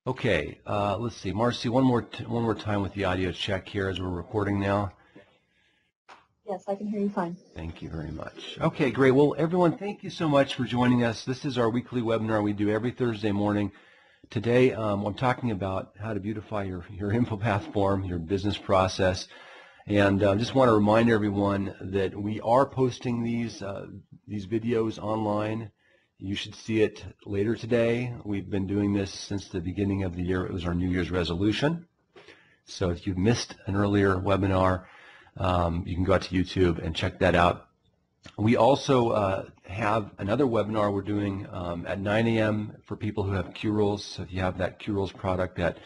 Okay, let's see. Marcy, one more time with the audio check here as we're recording now. Yes, I can hear you fine. Thank you very much. Okay, great. Well, everyone, thank you so much for joining us. This is our weekly webinar we do every Thursday morning. Today, I'm talking about how to beautify your InfoPath form, your business process. And just want to remind everyone that we are posting these videos online. You should see it later today. We've been doing this since the beginning of the year. It was our New Year's resolution. So if you've missed an earlier webinar, you can go out to YouTube and check that out. We also have another webinar we're doing at 9 a.m. for people who have QRules. So if you have that QRules product, that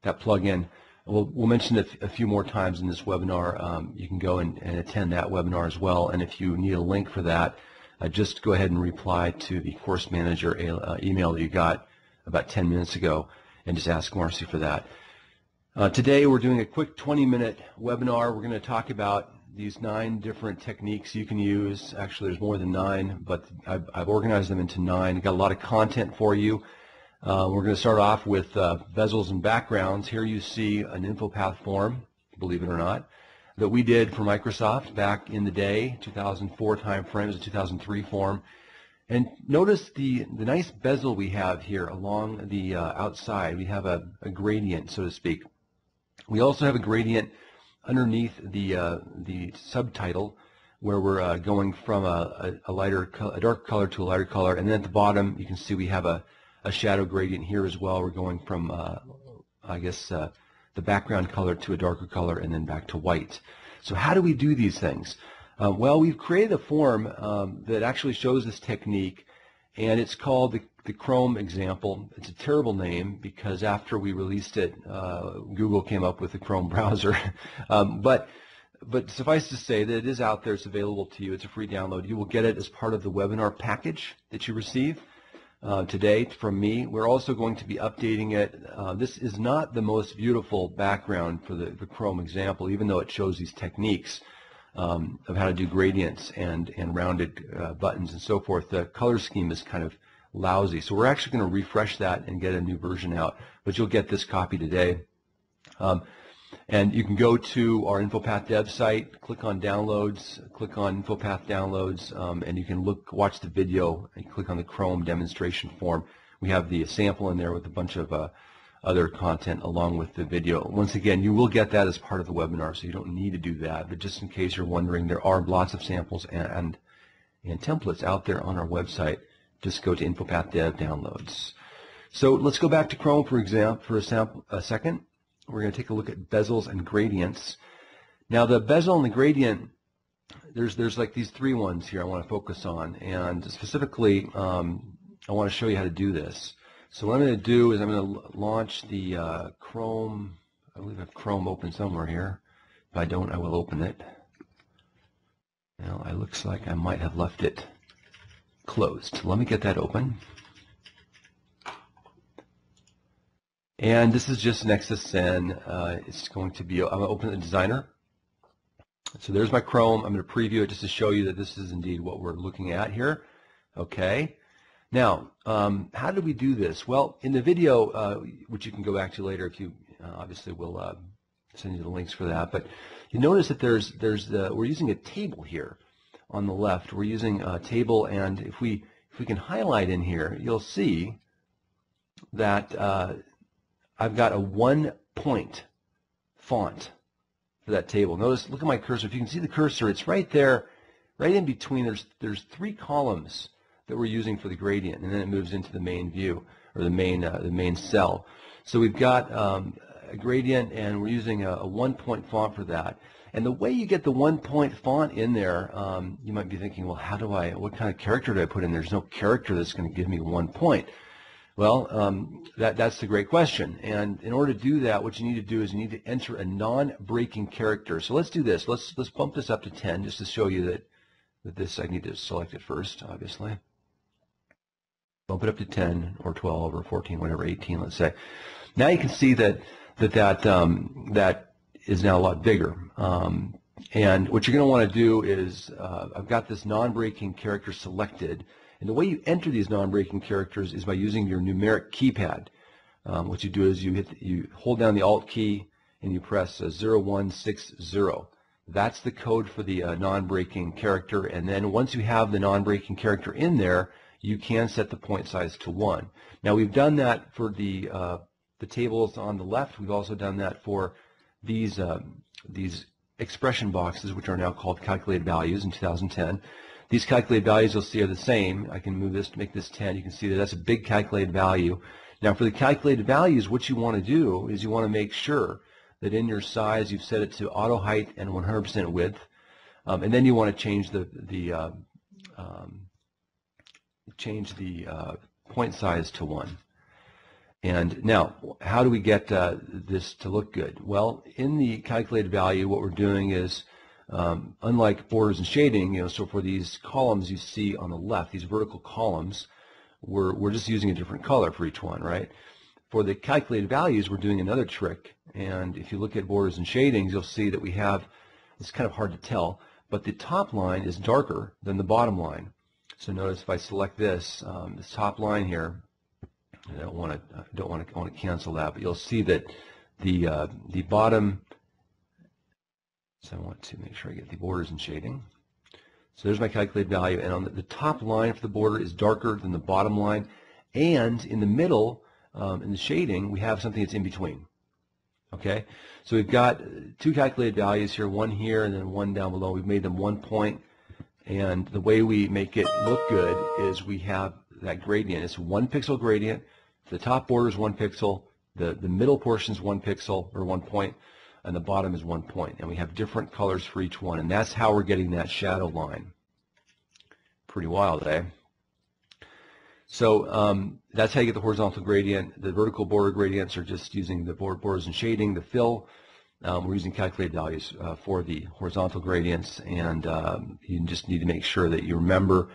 plugin, we'll mention it a few more times in this webinar. You can go and attend that webinar as well. And if you need a link for that, just go ahead and reply to the course manager email that you got about 10 minutes ago and just ask Marcy for that. Today we're doing a quick 20-minute webinar. We're going to talk about these 9 different techniques you can use. Actually, there's more than 9, but I've organized them into 9. Got a lot of content for you. We're going to start off with bezels and backgrounds. Here you see an InfoPath form, believe it or not, that we did for Microsoft back in the day, 2004 time frame. It was a 2003 form. And notice the nice bezel we have here along the outside. We have a gradient, so to speak. We also have a gradient underneath the subtitle where we're going from a dark color to a lighter color. And then at the bottom, you can see we have a shadow gradient here as well. We're going from, I guess, the background color to a darker color and then back to white. So how do we do these things? Well, we've created a form that actually shows this technique, and it's called the Chrome example. It's a terrible name because after we released it, Google came up with the Chrome browser. But suffice to say that it is out there. It's available to you. It's a free download. You will get it as part of the webinar package that you receive today from me. We're also going to be updating it. This is not the most beautiful background for the Chrome example, even though it shows these techniques of how to do gradients and rounded buttons and so forth. The color scheme is kind of lousy. So we're actually going to refresh that and get a new version out. But you'll get this copy today. And you can go to our InfoPath dev site, click on downloads, click on InfoPath downloads, and you can watch the video and click on the Chrome demonstration form. We have the sample in there with a bunch of other content along with the video. Once again, you will get that as part of the webinar, so you don't need to do that. But just in case you're wondering, there are lots of samples and templates out there on our website. Just go to InfoPath dev downloads. So let's go back to Chrome for a second. We're going to take a look at bezels and gradients. Now the bezel and the gradient, there's like these 3 ones here I want to focus on, and specifically I want to show you how to do this. So what I'm going to do is I'm going to launch the Chrome. I believe I have Chrome open somewhere here. If I don't, I will open it. Well, it looks like I might have left it closed. Let me get that open. And this is just an XSN. It's going to be, I'm going to open the designer. So there's my Chrome. I'm going to preview it just to show you that this is indeed what we're looking at here. Okay. Now, how do we do this? Well, in the video, which you can go back to later if you, obviously we'll send you the links for that. But you notice that we're using a table here on the left. We're using a table, and if we can highlight in here, you'll see that I've got a 1-point font for that table. Notice, look at my cursor. If you can see the cursor, it's right there, right in between. There's 3 columns that we're using for the gradient, and then it moves into the main view, or the main cell. So we've got a gradient, and we're using a 1-point font for that. And the way you get the 1-point font in there, you might be thinking, well, what kind of character do I put in there? There's no character that's going to give me 1 point. Well, that's the great question. And in order to do that, what you need to do is you need to enter a non-breaking character. So let's do this. Let's bump this up to 10 just to show you that this, I need to select it first, obviously. Bump it up to 10 or 12 or 14, whatever, 18, let's say. Now you can see that is now a lot bigger. And what you're going to want to do is, I've got this non-breaking character selected. And the way you enter these non-breaking characters is by using your numeric keypad. what you do is you hold down the Alt key and you press 0160. That's the code for the non-breaking character, and then once you have the non-breaking character in there, you can set the point size to 1. Now we've done that for the tables on the left. We've also done that for these expression boxes, which are now called calculated values in 2010. These calculated values you'll see are the same. I can move this to make this 10. You can see that that's a big calculated value. Now for the calculated values, what you want to do is you want to make sure that in your size you've set it to auto height and 100% width, and then you want to change the point size to 1. And now, how do we get this to look good? Well, in the calculated value, what we're doing is, unlike borders and shading, so for these columns you see on the left, these vertical columns, we're just using a different color for each one, right? For the calculated values, we're doing another trick, and if you look at borders and shadings, you'll see that we have, it's kind of hard to tell, but the top line is darker than the bottom line. So notice if I select this top line here, I don't want to cancel that, but you'll see that the bottom. So I want to make sure I get the borders and shading. So there's my calculated value, and on the top line for the border is darker than the bottom line, and in the middle, in the shading, we have something that's in between. Okay, so we've got two calculated values here, one here and then one down below. We've made them 1 point, and the way we make it look good is we have that gradient. It's 1 pixel gradient. The top border is 1 pixel. The middle portion is 1 pixel or 1 point, and the bottom is 1 point. And we have different colors for each one, and that's how we're getting that shadow line. Pretty wild, eh? So that's how you get the horizontal gradient. The vertical border gradients are just using the borders and shading, the fill. We're using calculated values for the horizontal gradients, and you just need to make sure that you remember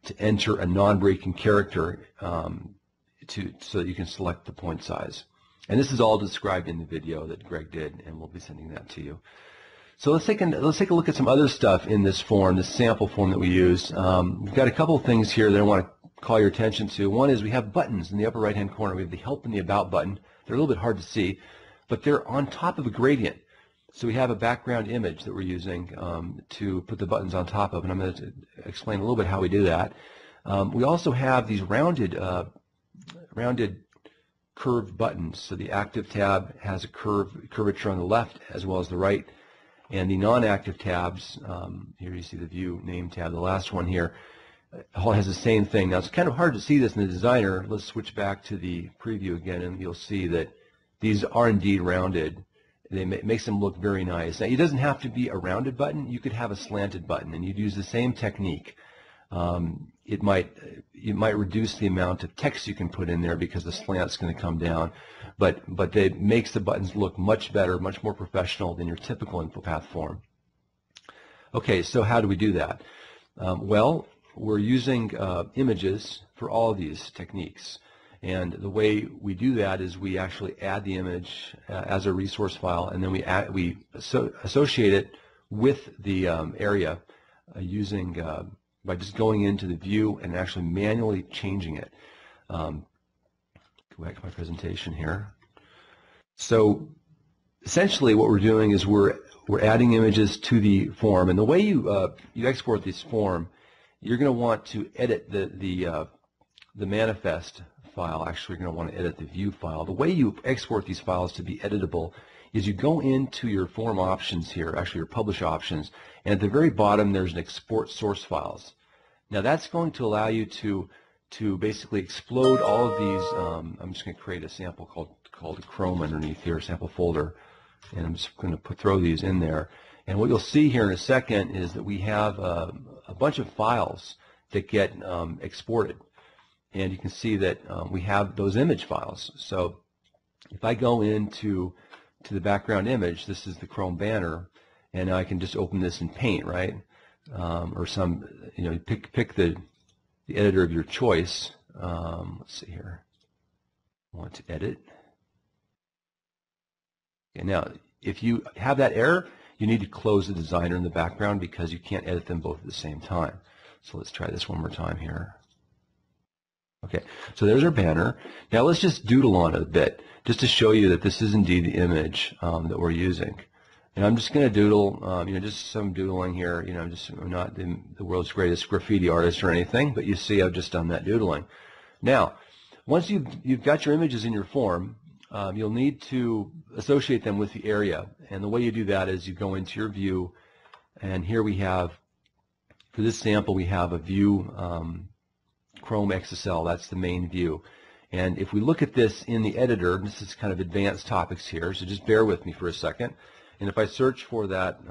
to enter a non-breaking character so that you can select the point size. And this is all described in the video that Greg did, and we'll be sending that to you. So let's take a look at some other stuff in this form, this sample form that we use. We've got a couple of things here that I want to call your attention to. One is we have buttons in the upper right-hand corner. We have the Help and the About button. They're a little bit hard to see, but they're on top of a gradient. So we have a background image that we're using to put the buttons on top of, and I'm going to explain a little bit how we do that. We also have these rounded curved buttons. So the active tab has a curvature on the left as well as the right, and the non-active tabs, here you see the View Name tab, the last one here, all has the same thing. Now it's kind of hard to see this in the designer. Let's switch back to the preview again, and you'll see that these are indeed rounded. It makes them look very nice. Now it doesn't have to be a rounded button. You could have a slanted button, and you'd use the same technique. It might reduce the amount of text you can put in there because the slant's going to come down, but it makes the buttons look much better, much more professional than your typical InfoPath form. Okay, so how do we do that? Well, we're using images for all of these techniques, and the way we do that is we actually add the image as a resource file, and then we associate it with the area using by just going into the view and actually manually changing it. Go back to my presentation here. So essentially what we're doing is we're adding images to the form, and the way you export this form, you're going to want to edit the manifest file. Actually, you're going to want to edit the view file. The way you export these files to be editable is you go into your form options here, actually your publish options, and at the very bottom there's an export source files. Now that's going to allow you to basically explode all of these. I'm just going to create a sample called Chrome underneath here, sample folder, and I'm just going to throw these in there. And what you'll see here in a second is that we have a bunch of files that get exported, and you can see that we have those image files. So if I go into the background image, this is the Chrome banner, and I can just open this in Paint, right? Or some, pick the editor of your choice. Let's see here. I want to edit. Okay, now, if you have that error, you need to close the designer in the background because you can't edit them both at the same time. So let's try this one more time here. Okay, so there's our banner. Now let's just doodle on it a bit, just to show you that this is indeed the image that we're using. And I'm just going to doodle, just some doodling here. I'm not the world's greatest graffiti artist or anything, but you see I've just done that doodling. Now, once you've got your images in your form, you'll need to associate them with the area. And the way you do that is you go into your view, and here we have, for this sample, we have a view Chrome XSL. That's the main view. And if we look at this in the editor, this is kind of advanced topics here, so just bear with me for a second. And if I search for that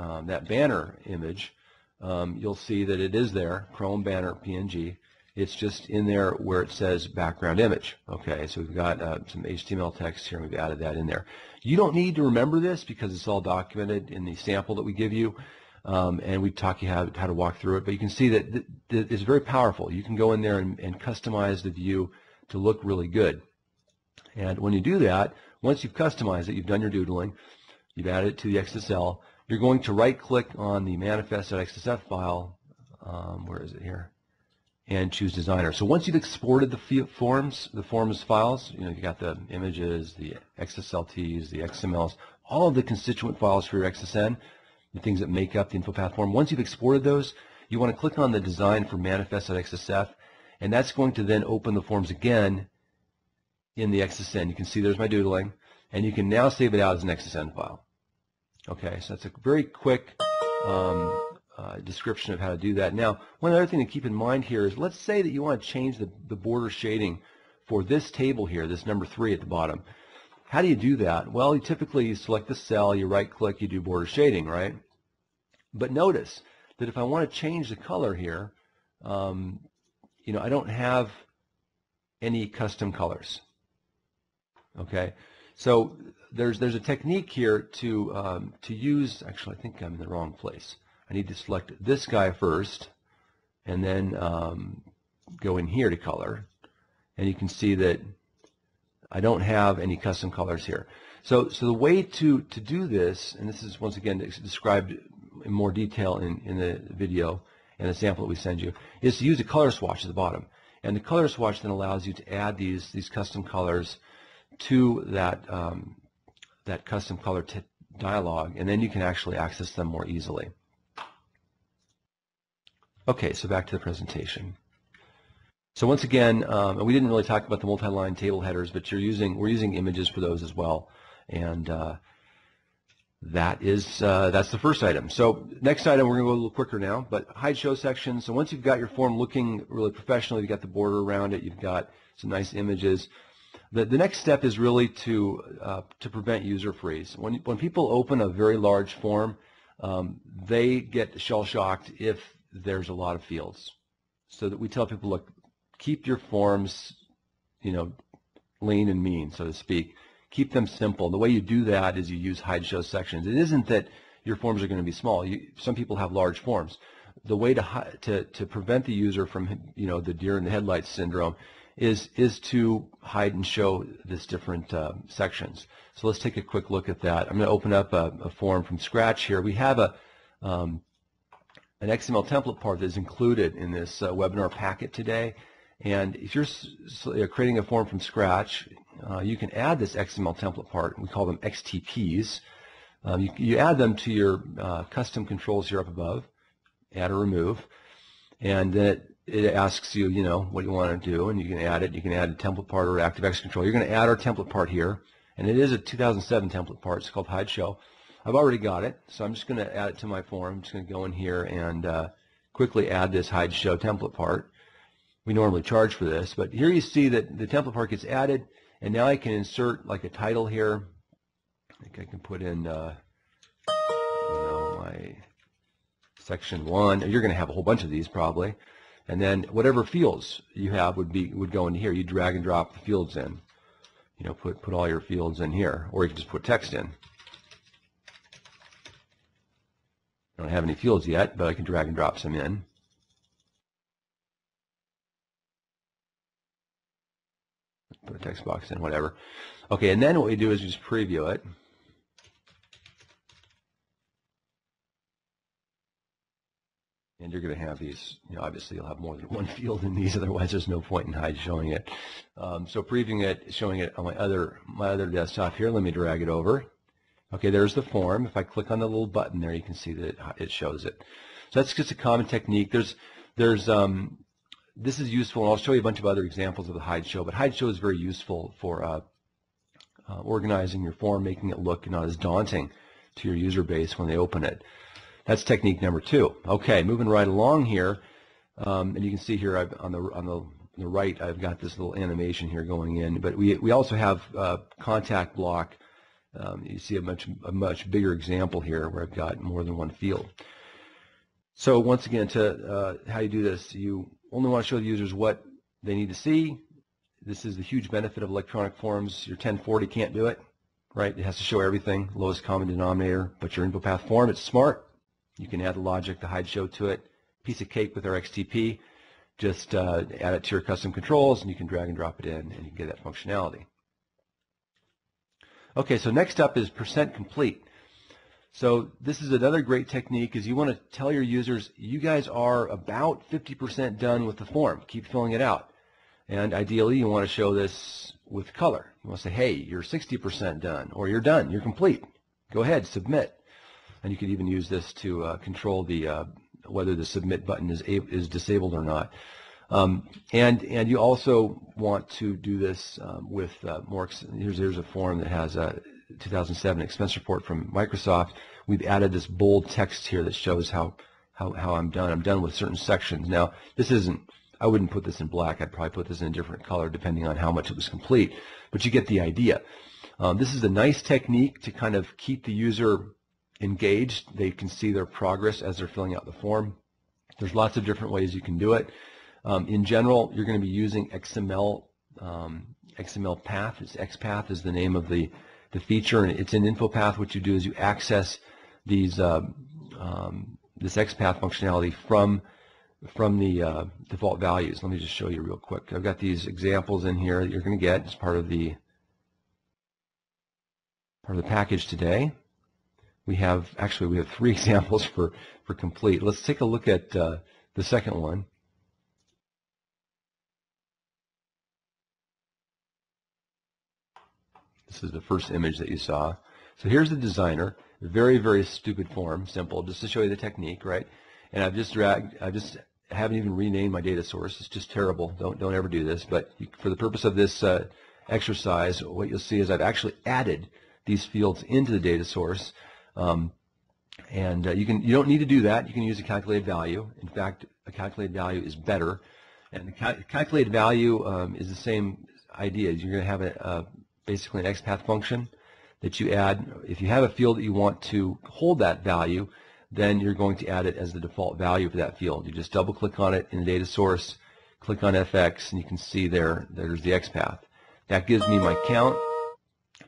banner image, you'll see that it is there, Chrome banner PNG. It's just in there where it says background image. Okay, so we've got some HTML text here, and we've added that in there. You don't need to remember this because it's all documented in the sample that we give you, and we taught you how to walk through it. But you can see that it's very powerful. You can go in there and customize the view to look really good. And when you do that, once you've customized it, you've done your doodling, you've added it to the XSL, you're going to right-click on the manifest.xsf file, where is it here, and choose Designer. So once you've exported the forms files, you got the images, the XSLTs, the XMLs, all of the constituent files for your XSN, the things that make up the InfoPath form. Once you've exported those, you want to click on the Design for manifest.xsf, and that's going to then open the forms again in the XSN. You can see there's my doodling, and you can now save it out as an XSN file. Okay, so that's a very quick description of how to do that. Now, one other thing to keep in mind here is, let's say that you want to change the border shading for this table here, this number 3 at the bottom. How do you do that? Well, you typically select the cell, you right-click, you do border shading, right? But notice that if I want to change the color here, I don't have any custom colors. Okay, so there's a technique here to use. Actually, I think I'm in the wrong place. I need to select this guy first, and then go in here to color, and you can see that I don't have any custom colors here. So the way to do this, and this is once again described in more detail in the video and the sample that we send you, is to use a color swatch at the bottom. And the color swatch then allows you to add these custom colors to that custom color dialog, and then you can actually access them more easily. Okay, so back to the presentation. So once again, we didn't really talk about the multi-line table headers, but we're using images for those as well, and that's the first item. So next item, we're going to go a little quicker now, but hide show section. So once you've got your form looking really professional, you've got the border around it, you've got some nice images. The next step is really to prevent user freeze. When people open a very large form, they get shell-shocked if there's a lot of fields. So that we tell people, look, keep your forms, lean and mean, so to speak. Keep them simple. The way you do that is you use hide show sections. It isn't that your forms are going to be small. Some people have large forms. The way to prevent the user from the deer in the headlights syndrome is to hide and show this different sections. So let's take a quick look at that. I'm going to open up a form from scratch here. We have an XML template part that is included in this webinar packet today. And if you're creating a form from scratch, you can add this XML template part. We call them XTPs. You add them to your custom controls here up above, add or remove, and then it asks you, what you want to do, and you can add it. You can add a template part or ActiveX control. You're going to add our template part here, and it is a 2007 template part. It's called hide show. I've already got it, so I'm just going to add it to my form. I'm just going to go in here and quickly add this hide show template part. We normally charge for this, but here you see that the template part gets added, and now I can insert like a title here. I think I can put in, my section 1. You're going to have a whole bunch of these probably, and then whatever fields you have would go into here. You drag and drop the fields in. Put all your fields in here, or you can just put text in. I don't have any fields yet, but I can drag and drop some in. Put a text box in, whatever. Okay, and then what we do is we just preview it. And you're going to have these, obviously you'll have more than one field in these, otherwise there's no point in showing it. So previewing it, showing it on my other desktop here. Let me drag it over. Okay, there's the form. If I click on the little button there, you can see that it shows it. So that's just a common technique. This is useful, and I'll show you a bunch of other examples of the hide show, but hide show is very useful for organizing your form, making it look not as daunting to your user base when they open it. That's technique number 2. Okay, moving right along here, and you can see here on the right, I've got this little animation here going in, but we also have contact block. You see a much bigger example here where I've got more than one field. So once again, to how you do this, you only want to show the users what they need to see. This is the huge benefit of electronic forms. Your 1040 can't do it, right? It has to show everything, lowest common denominator. But your InfoPath form, it's smart. You can add the logic, the hide show to it. Piece of cake with our XTP. Just add it to your custom controls, and you can drag and drop it in, and you can get that functionality. Okay, so next up is %complete. So this is another great technique, is you want to tell your users, you guys are about 50% done with the form. Keep filling it out. And ideally, you want to show this with color. You want to say, hey, you're 60% done, or you're done, you're complete. Go ahead, submit. And you could even use this to control the whether the submit button is disabled or not. And you also want to do this with more. Here's a form that has a 2007 expense report from Microsoft. We've added this bold text here that shows how I'm done. I'm done with certain sections. Now, this isn't. I wouldn't put this in black. I'd probably put this in a different color depending on how much it was complete. But you get the idea. This is a nice technique to kind of keep the user engaged. They can see their progress as they're filling out the form. There's lots of different ways you can do it. In general, you're going to be using XML path. It's XPath is the name of the feature, and it's in InfoPath. What you do is you access these this XPath functionality from the default values. Let me just show you real quick. I've got these examples in here that you're going to get as part of the package today. We have 3 examples for complete. Let's take a look at the second one. This is the first image that you saw. So here's the designer. Very, very stupid form, simple, just to show you the technique, right? And I haven't even renamed my data source. It's just terrible. Don't ever do this. But for the purpose of this exercise, what you'll see is I've actually added these fields into the data source. You don't need to do that. You can use a calculated value. In fact, a calculated value is better. And the calculated value is the same idea. You're going to have basically an XPath function that you add. If you have a field that you want to hold that value, then you're going to add it as the default value for that field. You just double click on it in the data source, click on FX, and you can see there's the XPath. That gives me my count.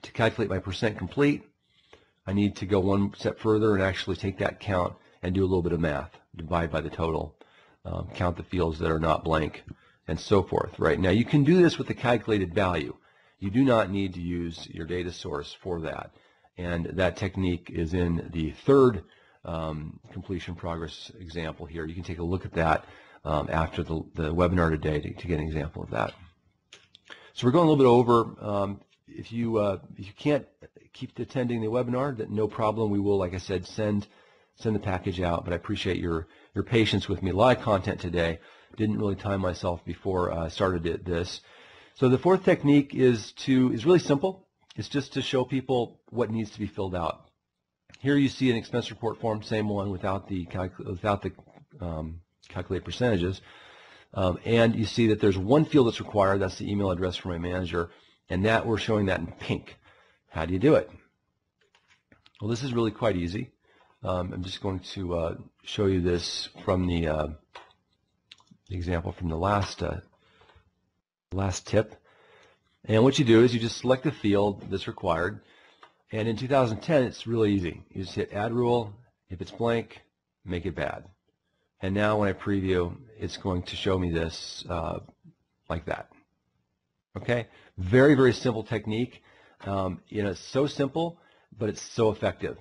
To calculate my %complete, I need to go one step further and actually take that count and do a little bit of math. Divide by the total, count the fields that are not blank, and so forth. Right now, you can do this with the calculated value. You do not need to use your data source for that. And that technique is in the third completion progress example here. You can take a look at that after the webinar today to get an example of that. So we're going a little bit over. If you can't keep attending the webinar, no problem. We will, like I said, send the package out. But I appreciate your patience with me. A lot of content today. Didn't really time myself before I started this. So the fourth technique is really simple. It's just to show people what needs to be filled out. Here you see an expense report form, same one without the calculate percentages. And you see that there's one field that's required. That's the email address for my manager. And that we're showing that in pink. How do you do it? Well, this is really quite easy. I'm just going to show you this from the example from the last tip. And what you do is you just select the field that's required. And in 2010, it's really easy. You just hit Add Rule. If it's blank, make it bad. And now when I preview, it's going to show me this like that. Okay? Very, very simple technique. It's so simple, but it's so effective.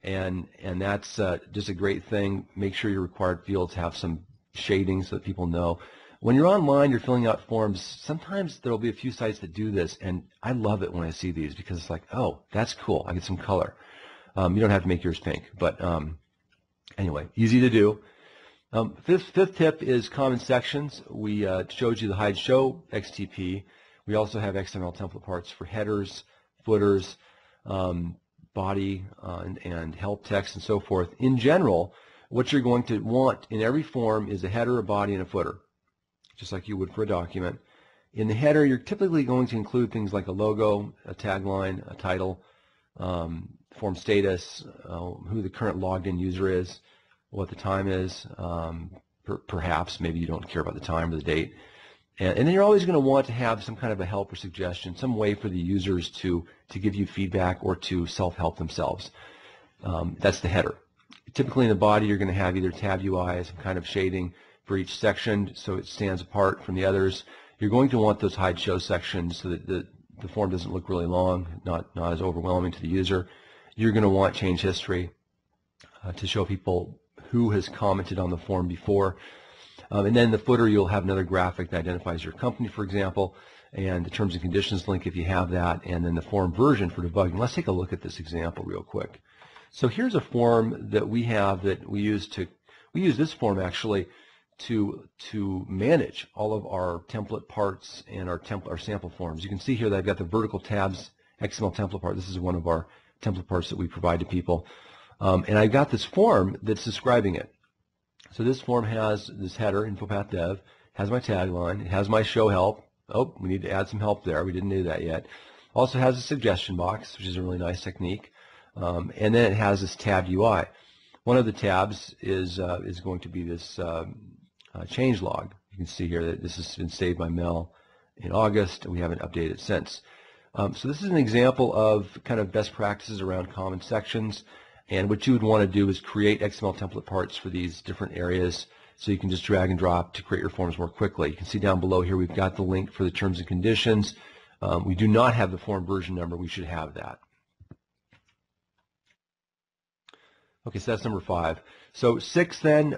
and that's just a great thing. Make sure your required fields have some shading so that people know. When you're online, you're filling out forms, sometimes there will be a few sites that do this, and I love it when I see these because it's like, oh, that's cool. I get some color. You don't have to make yours pink, but anyway, easy to do. Fifth tip is common sections. We showed you the hide show XTP. We also have XML template parts for headers, footers, body, and help text and so forth. In general, what you're going to want in every form is a header, a body, and a footer, just like you would for a document. In the header, you're typically going to include things like a logo, a tagline, a title, form status, who the current logged in user is, what the time is, perhaps, maybe you don't care about the time or the date. And then you're always going to want to have some kind of a help or suggestion, some way for the users to give you feedback or to self-help themselves. That's the header. Typically in the body, you're going to have either tab UI, some kind of shading for each section so it stands apart from the others. You're going to want those hide show sections so that the form doesn't look really long, not as overwhelming to the user. You're going to want change history to show people who has commented on the form before. And then in the footer, you'll have another graphic that identifies your company, for example, and the terms and conditions link if you have that, and then the form version for debugging. Let's take a look at this example real quick. So here's a form that we have that we use this form actually to manage all of our template parts and our sample forms. You can see here that I've got the vertical tabs XML template part. This is one of our template parts that we provide to people. And I've got this form that's describing it. So this form has this header, InfoPath Dev, has my tagline, it has my show help. Oh, we need to add some help there. We didn't do that yet. Also has a suggestion box, which is a really nice technique. And then it has this tabbed UI. One of the tabs is going to be this change log. You can see here that this has been saved by Mel in August, and we haven't updated it since. So this is an example of kind of best practices around common sections. And what you would want to do is create XML template parts for these different areas so you can just drag and drop to create your forms more quickly. You can see down below here we've got the link for the terms and conditions. We do not have the form version number. We should have that. Okay, so that's number 5. So 6 then,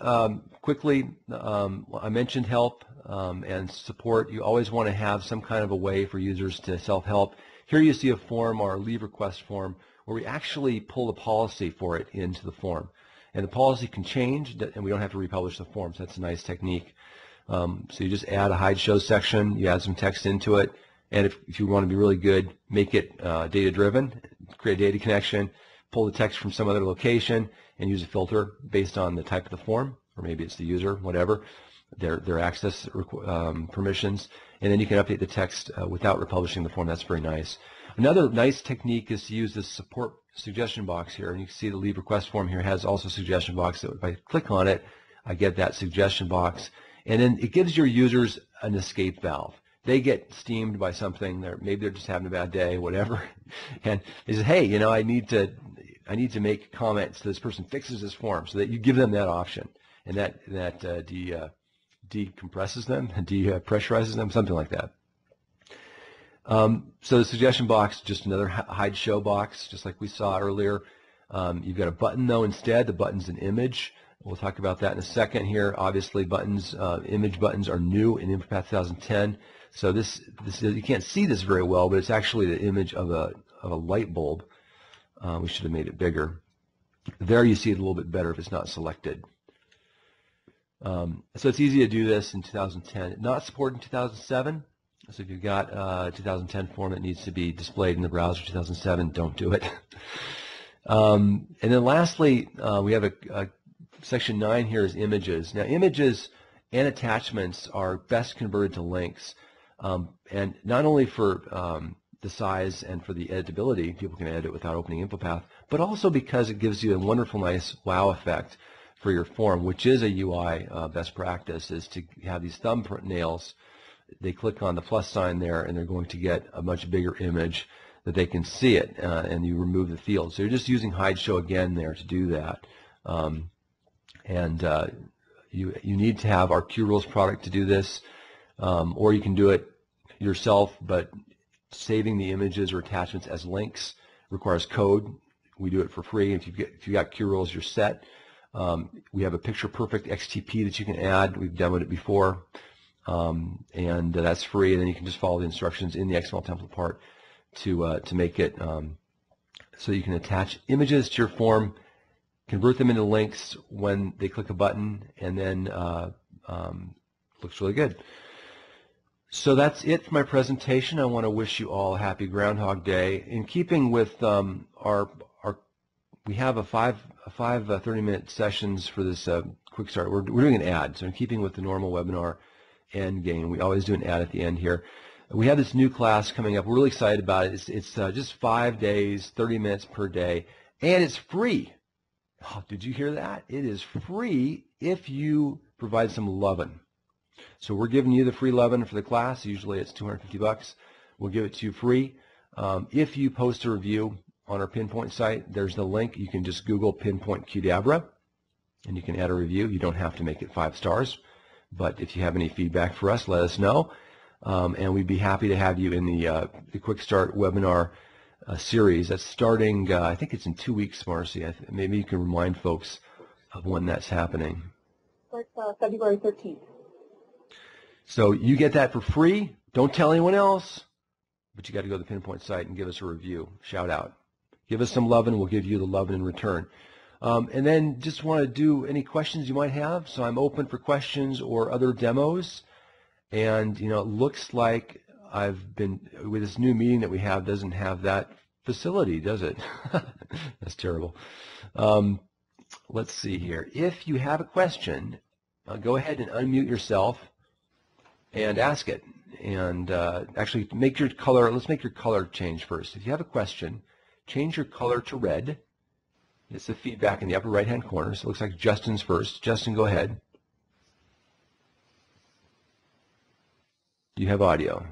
quickly, I mentioned help and support. You always want to have some kind of a way for users to self-help. Here you see a form, our leave request form, where we actually pull the policy for it into the form. And the policy can change, and we don't have to republish the form, so that's a nice technique. So you just add a hide show section, you add some text into it, and if you want to be really good, make it data-driven, create a data connection, pull the text from some other location, and use a filter based on the type of the form, or maybe it's the user, whatever, their access permissions, and then you can update the text without republishing the form. That's very nice. Another nice technique is to use this support suggestion box here, and you can see the leave request form here has also a suggestion box. So if I click on it, I get that suggestion box, and then it gives your users an escape valve. They get steamed by something, maybe they're just having a bad day, whatever, and they say, hey, you know, I need to make comments so this person fixes this form, so that you give them that option, and that decompresses them, depressurizes them, something like that. So the suggestion box, just another hide show box, just like we saw earlier. You've got a button though instead. The button's an image. We'll talk about that in a second here. Obviously, buttons, image buttons are new in InfoPath 2010. So this you can't see this very well, but it's actually the image of a light bulb. We should have made it bigger. There you see it a little bit better if it's not selected. So it's easy to do this in 2010. Not supported in 2007. So if you've got a 2010 form that needs to be displayed in the browser 2007, don't do it. And then lastly, we have a section 9 here is images. Now images and attachments are best converted to links. And not only for the size and for the editability, people can edit it without opening InfoPath, but also because it gives you a wonderful, nice wow effect for your form, which is a UI best practice, is to have these thumbnails. They click on the plus sign there, and they're going to get a much bigger image that they can see it, and you remove the field. So you're just using hide show again there to do that. You need to have our QRules product to do this, or you can do it yourself, but saving the images or attachments as links requires code, we do it for free. If you got Q-Rules, you're set. We have a picture-perfect XTP that you can add. We've demoed it before, and that's free. And then you can just follow the instructions in the XML template part to make it so you can attach images to your form, convert them into links when they click a button, and then looks really good. So that's it for my presentation. I want to wish you all a happy Groundhog Day. In keeping with we have a five 30-minute sessions for this quick start. We're doing an ad, so in keeping with the normal webinar end game, we always do an ad at the end here. We have this new class coming up. We're really excited about it. It's just 5 days, 30 minutes per day, and it's free. Oh, did you hear that? It is free if you provide some lovin'. So we're giving you the free lovin' for the class. Usually it's $250. We'll give it to you free. If you post a review on our Pinpoint site, there's the link. You can just Google Pinpoint Qdabra, and you can add a review. You don't have to make it 5 stars. But if you have any feedback for us, let us know. And we'd be happy to have you in the Quick Start webinar series. That's starting, I think it's in 2 weeks, Marcy. Maybe you can remind folks of when that's happening. Starts February 13th. So you get that for free. Don't tell anyone else, but you got to go to the Pinpoint site and give us a review. Shout out. Give us some love, and we'll give you the love in return. And then just want to do any questions you might have. So I'm open for questions or other demos. And, you know, it looks like I've been, with this new meeting that we have, doesn't have that facility, does it? That's terrible. Let's see here. If you have a question, go ahead and unmute yourself and ask it. And actually make your color, let's make your color change first. If you have a question, change your color to red. It's the feedback in the upper right-hand corner. So it looks like Justin's first. Justin, go ahead. You have audio.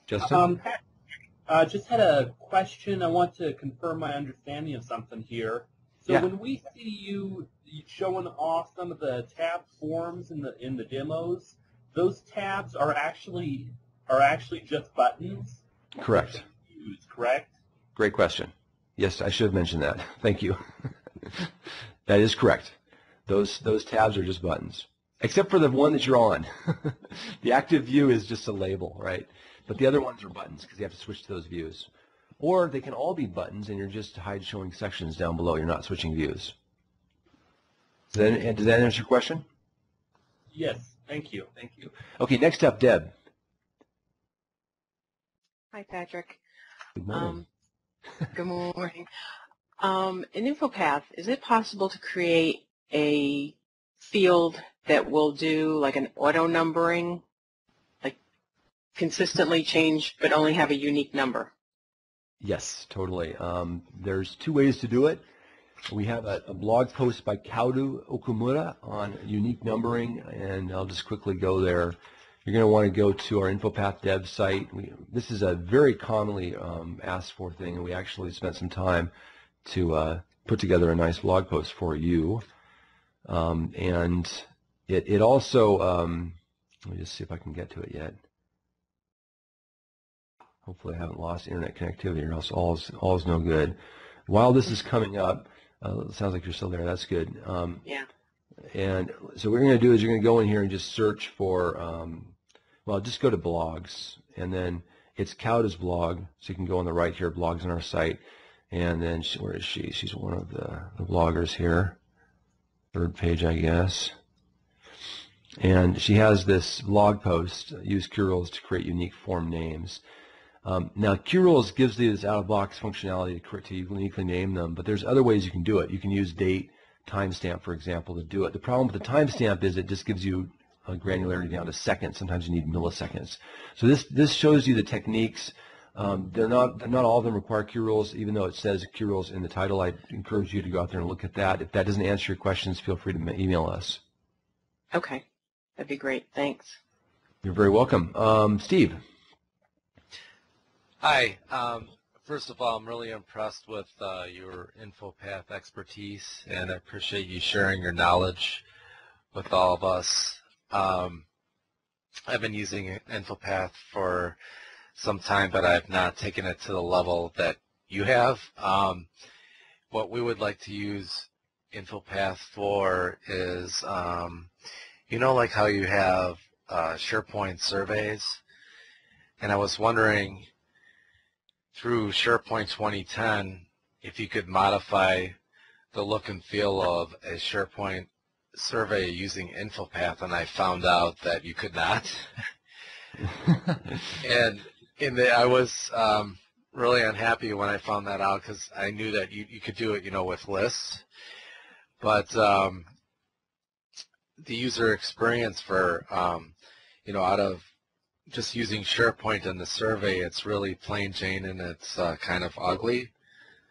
Justin? Just had a question. I want to confirm my understanding of something here. So Yeah. When we see you showing off some of the tab forms in the demos, those tabs are actually just buttons. Correct. Views, correct? Great question. Yes, I should have mentioned that. Thank you. That is correct. Those tabs are just buttons, except for the one that you're on. The active view is just a label, right? But the other ones are buttons because you have to switch to those views. Or they can all be buttons, and you're just showing sections down below. You're not switching views. Does that answer your question? Yes. Thank you. Thank you. Okay, next up, Deb. Hi, Patrick. Good morning. Good morning. In InfoPath, is it possible to create a field that will do like an auto numbering, like consistently change but only have a unique number? Yes, totally. There's 2 ways to do it. We have a blog post by Kaudu Okumura on unique numbering, and I'll just quickly go there. You're going to want to go to our InfoPath dev site. This is a very commonly asked for thing, and we actually spent some time to put together a nice blog post for you. And it also, let me just see if I can get to it yet. Hopefully I haven't lost internet connectivity, or else all is no good. While this is coming up, it sounds like you're still there. That's good. Yeah. And so what you're going to do is you're going to go in here and just search for, well, just go to blogs, and then it's Kauda's blog, so you can go on the right here, blogs on our site, and then where is she? She's one of the bloggers here, 3rd page, I guess. And she has this blog post, use Q-Rules to create unique form names. Now, Q-Rules gives you this out-of-box functionality to uniquely name them, but there's other ways you can do it. You can use date, timestamp, for example, to do it. The problem with the timestamp is it just gives you a granularity down to seconds. Sometimes you need milliseconds. So this shows you the techniques. They're not all of them require Q-Rules, even though it says Q-Rules in the title. I encourage you to go out there and look at that. If that doesn't answer your questions, feel free to email us. Okay. That'd be great. Thanks. You're very welcome. Steve. Hi. First of all, I'm really impressed with your InfoPath expertise, and I appreciate you sharing your knowledge with all of us. I've been using InfoPath for some time, but I've not taken it to the level that you have. What we would like to use InfoPath for is, you know, like how you have SharePoint surveys, and I was wondering through SharePoint 2010 if you could modify the look and feel of a SharePoint survey using InfoPath, and I found out that you could not. And I was really unhappy when I found that out, because I knew that you could do it, you know, with lists. But the user experience for, you know, out of just using SharePoint in the survey, it's really plain Jane, and it's kind of ugly.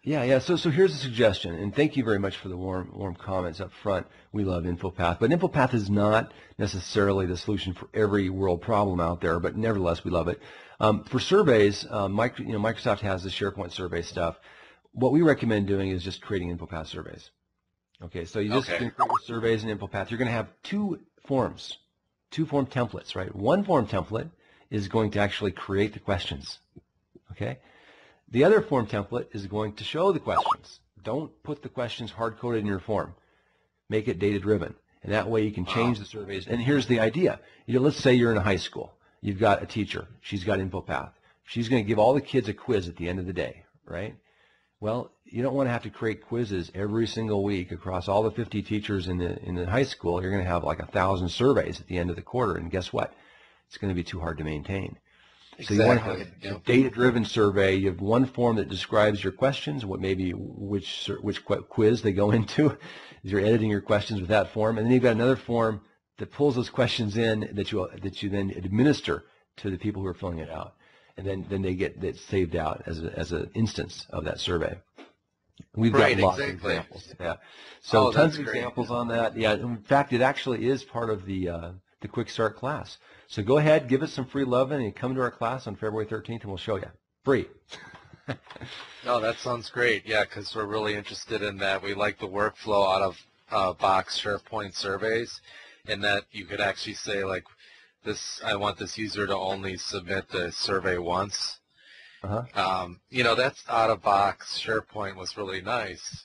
Yeah. So here's a suggestion, and thank you very much for the warm comments up front. We love InfoPath, but InfoPath is not necessarily the solution for every world problem out there, but nevertheless, we love it. For surveys, Microsoft has the SharePoint survey stuff. What we recommend doing is just creating InfoPath surveys. Okay, so you just create your surveys in InfoPath. You're going to have two form templates, right? One form template is going to actually create the questions. Okay. The other form template is going to show the questions. Don't put the questions hard-coded in your form. Make it data-driven, and that way you can change the surveys. And here's the idea. Let's say you're in a high school. You've got a teacher. She's got InfoPath. She's going to give all the kids a quiz at the end of the day, right? Well, you don't want to have to create quizzes every single week across all the 50 teachers in the high school. You're going to have like 1,000 surveys at the end of the quarter, and guess what? It's going to be too hard to maintain. So you want to have a data-driven survey. You have one form that describes your questions, which quiz they go into. You're editing your questions with that form, and then you've got another form that pulls those questions in that you then administer to the people who are filling it out, and then they get that saved out as an instance of that survey. We've got lots of examples. Yeah, so tons of examples on that. Yeah, in fact, it actually is part of the Quick Start class. So go ahead, give us some free loving, and come to our class on February 13th, and we'll show you. Free. No, that sounds great. Yeah, because we're really interested in that. We like the workflow out of box SharePoint surveys, and that you could actually say, like, this, I want this user to only submit the survey once. You know, that's out of box SharePoint was really nice.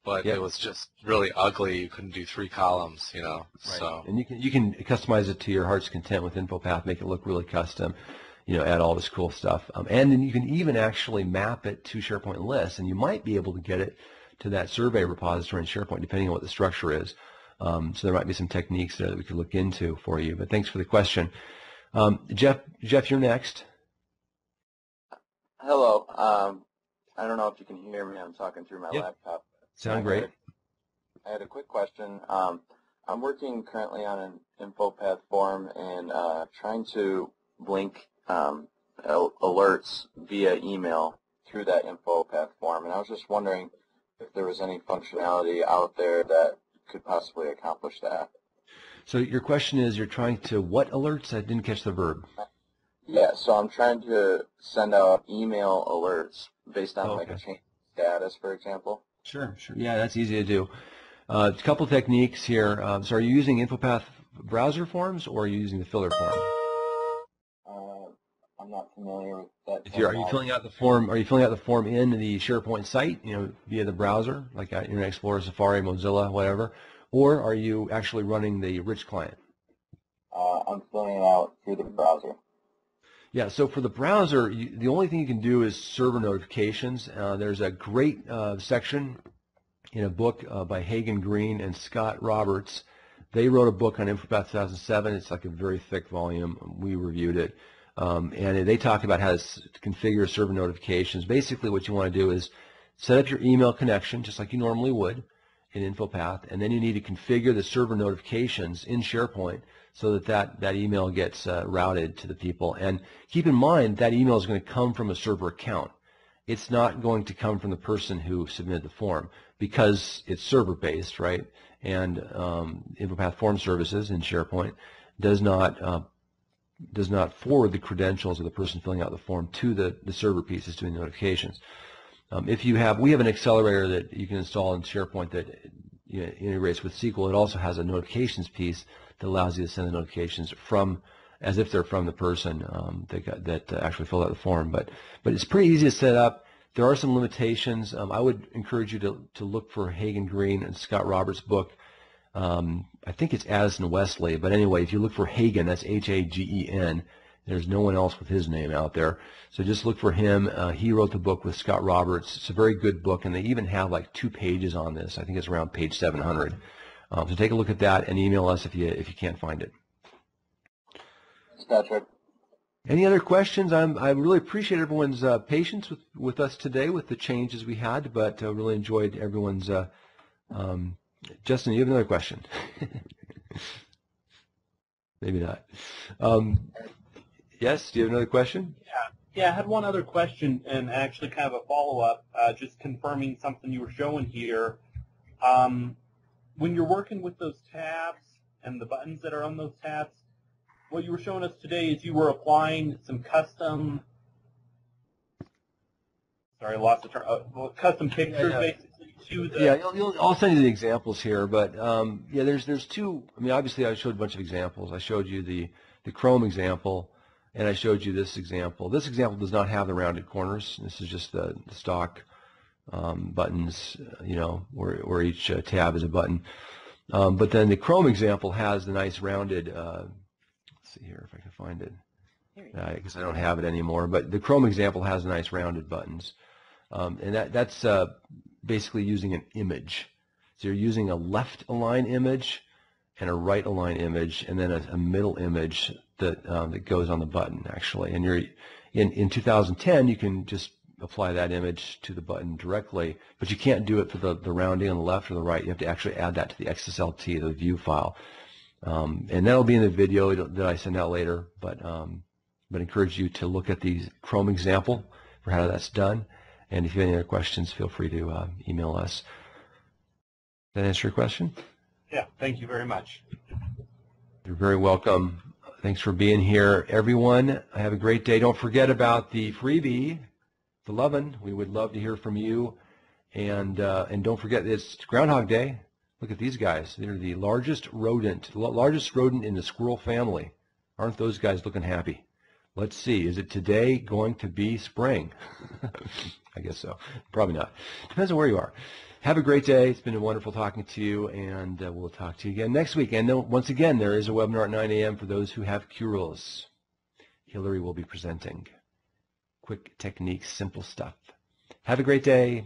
But it was just really ugly. You couldn't do 3 columns, you know. Right. So, and you can customize it to your heart's content with InfoPath, make it look really custom, you know, add all this cool stuff. And then you can even actually map it to SharePoint lists, and you might be able to get it to that survey repository in SharePoint, depending on what the structure is. So there might be some techniques there that we could look into for you. But thanks for the question. Jeff, you're next. Hello. I don't know if you can hear me. I'm talking through my laptop. Sound great. I had a quick question. I'm working currently on an InfoPath form and trying to link alerts via email through that InfoPath form, and I was just wondering if there was any functionality out there that could possibly accomplish that. So your question is, you're trying to what alerts? I didn't catch the verb. Yeah, so I'm trying to send out email alerts based on like a change status, for example. Sure. Yeah, that's easy to do. A couple techniques here. So are you using InfoPath browser forms, or are you using the filler form? I'm not familiar with that. Are you filling out the form? Are you filling out the form in the SharePoint site, you know, via the browser, like Internet Explorer, Safari, Mozilla, whatever, or are you actually running the rich client? I'm filling it out through the browser. Yeah, so for the browser, the only thing you can do is server notifications. There's a great section in a book by Hagen Green and Scott Roberts. They wrote a book on InfoPath 2007. It's like a very thick volume. We reviewed it. And they talk about how to configure server notifications. Basically, what you want to do is set up your email connection, just like you normally would in InfoPath, and then you need to configure the server notifications in SharePoint so that email gets routed to the people. And keep in mind that email is going to come from a server account. It's not going to come from the person who submitted the form because it's server-based, right? And InfoPath Form Services in SharePoint does not forward the credentials of the person filling out the form to the server pieces doing the notifications. We have an accelerator that you can install in SharePoint that integrates with SQL. It also has a notifications piece that allows you to send the notifications from as if they're from the person that actually filled out the form. But it's pretty easy to set up. There are some limitations. I would encourage you to look for Hagen Green and Scott Roberts' book. I think it's Addison Wesley, but anyway, if you look for Hagen, that's Hagen. There's no one else with his name out there. So just look for him. He wrote the book with Scott Roberts. It's a very good book, and they even have like 2 pages on this. I think it's around page 700. So take a look at that and email us if you can't find it. Thanks, Patrick. Any other questions? I really appreciate everyone's patience with us today with the changes we had, but really enjoyed everyone's. Justin, you have another question? Maybe not. Yes, do you have another question? Yeah, I had one other question, and actually kind of a follow-up, just confirming something you were showing here. When you're working with those tabs and the buttons that are on those tabs, what you were showing us today is you were applying some custom, sorry, I lost the term, custom pictures basically to the... Yeah, I'll send you the examples here, but yeah, there's 2, I mean, obviously I showed a bunch of examples. I showed you the Chrome example, and I showed you this example. This example does not have the rounded corners. This is just the stock buttons, you know, where each tab is a button. But then the Chrome example has the nice rounded, let's see here if I can find it. I guess I don't have it anymore, but the Chrome example has nice rounded buttons. And that's basically using an image. So you're using a left align image and a right align image, and then a middle image that goes on the button actually. And you're in 2010 you can just apply that image to the button directly, but you can't do it for the rounding on the left or the right. You have to actually add that to the XSLT, the view file. And that'll be in the video that I send out later, but encourage you to look at the Chrome example for how that's done. And if you have any other questions, feel free to email us. Did that answer your question? Yeah, thank you very much. You're very welcome. Thanks for being here, everyone. Have a great day. Don't forget about the freebie, the lovin'. We would love to hear from you. And don't forget, it's Groundhog Day. Look at these guys. They're the largest rodent in the squirrel family. Aren't those guys looking happy? Let's see. Is it today going to be spring? I guess so. Probably not. Depends on where you are. Have a great day. It's been wonderful talking to you, and we'll talk to you again next week. And once again, there is a webinar at 9 a.m. for those who have curios. Hillary will be presenting. Quick techniques, simple stuff. Have a great day.